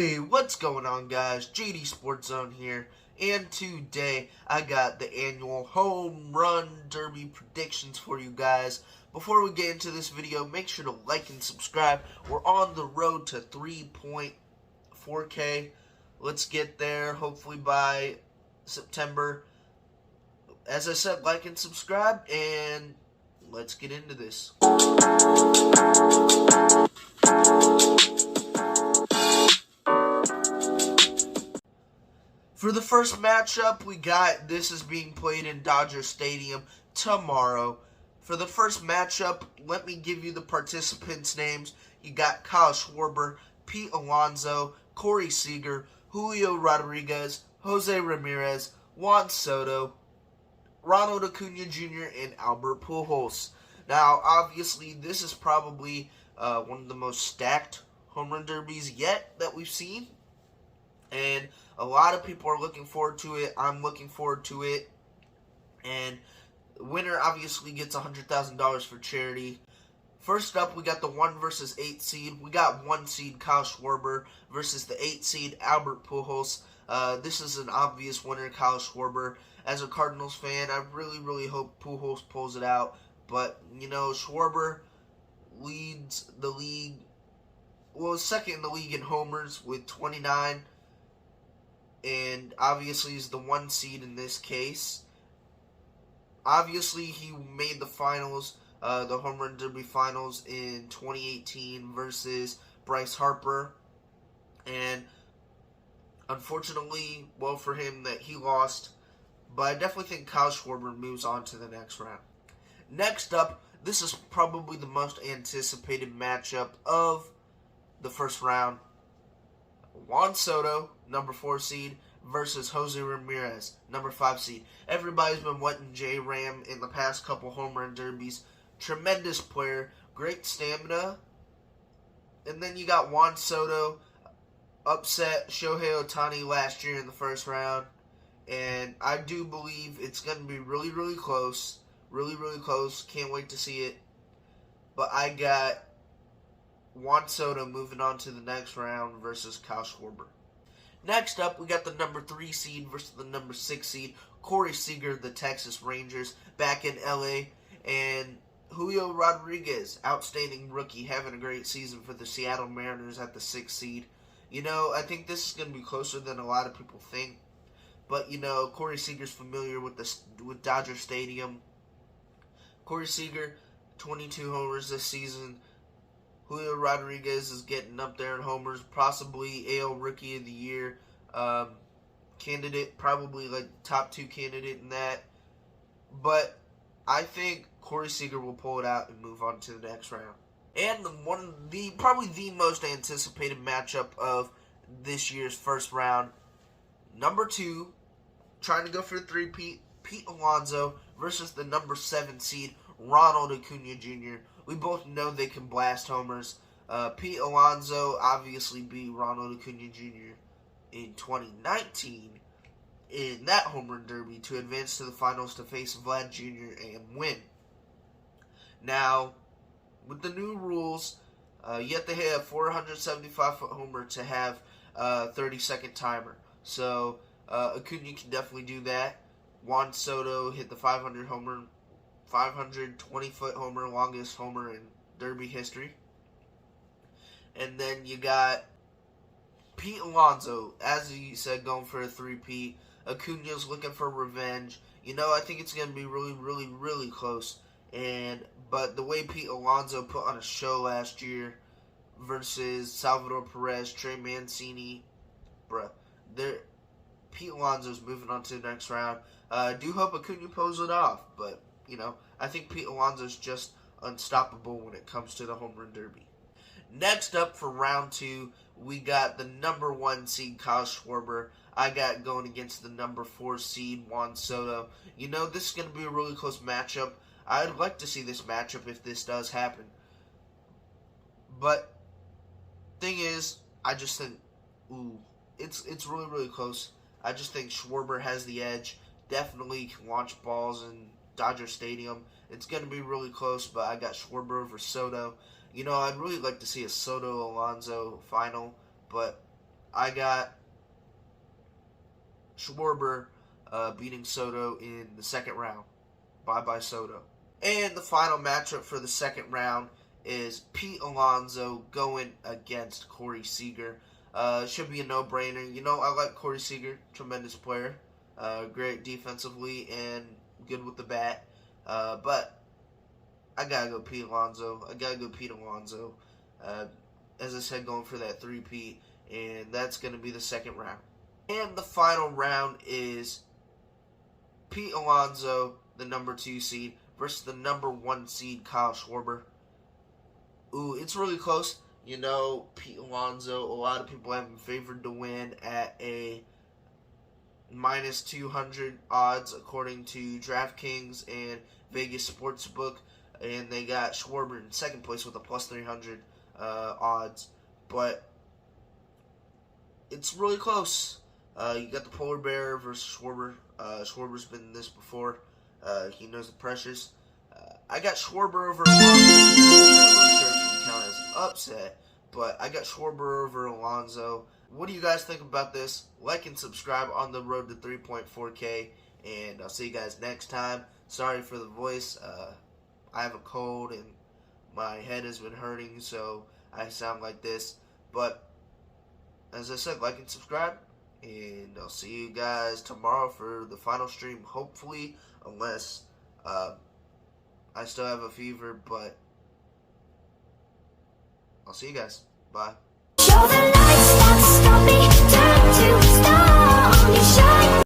Hey, what's going on, guys? JD Sports Zone here, and today I got the annual Home Run Derby predictions for you guys. Before we get into this video, make sure to like and subscribe. We're on the road to 3.4K. Let's get there, hopefully by September. As I said, like and subscribe, and let's get into this. For the first matchup, this is being played in Dodger Stadium tomorrow. For the first matchup, let me give you the participants' names. You got Kyle Schwarber, Pete Alonso, Corey Seager, Julio Rodriguez, Jose Ramirez, Juan Soto, Ronald Acuna Jr., and Albert Pujols. Now, obviously, this is probably one of the most stacked home run derbies yet that we've seen. And a lot of people are looking forward to it. I'm looking forward to it. And the winner obviously gets $100,000 for charity. First up, we got the 1 versus 8 seed. We got 1 seed Kyle Schwarber versus the 8 seed Albert Pujols. This is an obvious winner, Kyle Schwarber. As a Cardinals fan, I really hope Pujols pulls it out. But, Schwarber leads the league, second in the league in homers with 29. And obviously is the 1 seed in this case. Obviously, he made the finals, the Home Run Derby finals in 2018 versus Bryce Harper. And unfortunately, well for him that he lost. But I definitely think Kyle Schwarber moves on to the next round. Next up, this is probably the most anticipated matchup of the first round. Juan Soto, number 4 seed, versus Jose Ramirez, number 5 seed. Everybody's been wanting J-Ram in the past couple home run derbies. Tremendous player, great stamina. And then you got Juan Soto, upset Shohei Ohtani last year in the first round. And I do believe it's going to be really close. Really close. Can't wait to see it. But I got Juan Soto moving on to the next round versus Kyle Schwarber. Next up, we got the number 3 seed versus the number 6 seed, Corey Seager, the Texas Rangers, back in LA, and Julio Rodriguez, outstanding rookie, having a great season for the Seattle Mariners at the 6th seed. I think this is going to be closer than a lot of people think. But, Corey Seager's familiar with Dodger Stadium. Corey Seager, 22 homers this season. Julio Rodriguez is getting up there in homers, possibly AL Rookie of the Year candidate, probably like top 2 candidate in that. But I think Corey Seager will pull it out and move on to the next round. And probably the most anticipated matchup of this year's first round, number 2, trying to go for the 3-peat, Pete Alonso versus the number 7 seed Ronald Acuna Jr. We both know they can blast homers. Pete Alonso obviously beat Ronald Acuna Jr. in 2019 in that home run derby to advance to the finals to face Vlad Jr. and win. Now, with the new rules, you have to hit a 475-foot homer to have a 30-second timer. So, Acuna can definitely do that. Juan Soto hit the 520-foot homer, longest homer in Derby history. And then you got Pete Alonso, as you said, going for a 3-peat. Acuna's looking for revenge. I think it's going to be really close. But the way Pete Alonso put on a show last year versus Salvador Perez, Trey Mancini, Pete Alonso's moving on to the next round. I do hope Acuna pulls it off, but I think Pete Alonso's just unstoppable when it comes to the home run derby. Next up for round 2, we got the number 1 seed Kyle Schwarber. I got going against the number 4 seed Juan Soto. This is going to be a really close matchup. I'd like to see this matchup if this does happen. But thing is, I just think, it's really close. I just think Schwarber has the edge. Definitely can launch balls in Dodger Stadium. It's going to be really close, but I got Schwarber over Soto. I'd really like to see a Soto-Alonso final, but I got Schwarber beating Soto in the second round. Bye-bye Soto. And the final matchup for the second round is Pete Alonso going against Corey Seager. Should be a no-brainer. You know, I like Corey Seager. Tremendous player. Great defensively and good with the bat. But I gotta go Pete Alonso. As I said, going for that three-peat. And that's going to be the second round. And the final round is Pete Alonso, the number 2 seed, versus the number 1 seed, Kyle Schwarber. Ooh, it's really close. You know, Pete Alonso, a lot of people have him favored to win at a minus 200 odds, according to DraftKings and Vegas Sportsbook. And they got Schwarber in second place with a plus 300 odds. But it's really close. You got the polar bear versus Schwarber. Schwarber's been in this before. He knows the pressures. I got Schwarber over Alonso. I'm not really sure if you can count as an upset, but I got Schwarber over Alonso. What do you guys think about this? Like and subscribe on the road to 3.4K, and I'll see you guys next time. Sorry for the voice. I have a cold, and my head has been hurting, so I sound like this. But as I said, like and subscribe, and I'll see you guys tomorrow for the final stream, hopefully, unless I still have a fever, but I'll see you guys. Bye.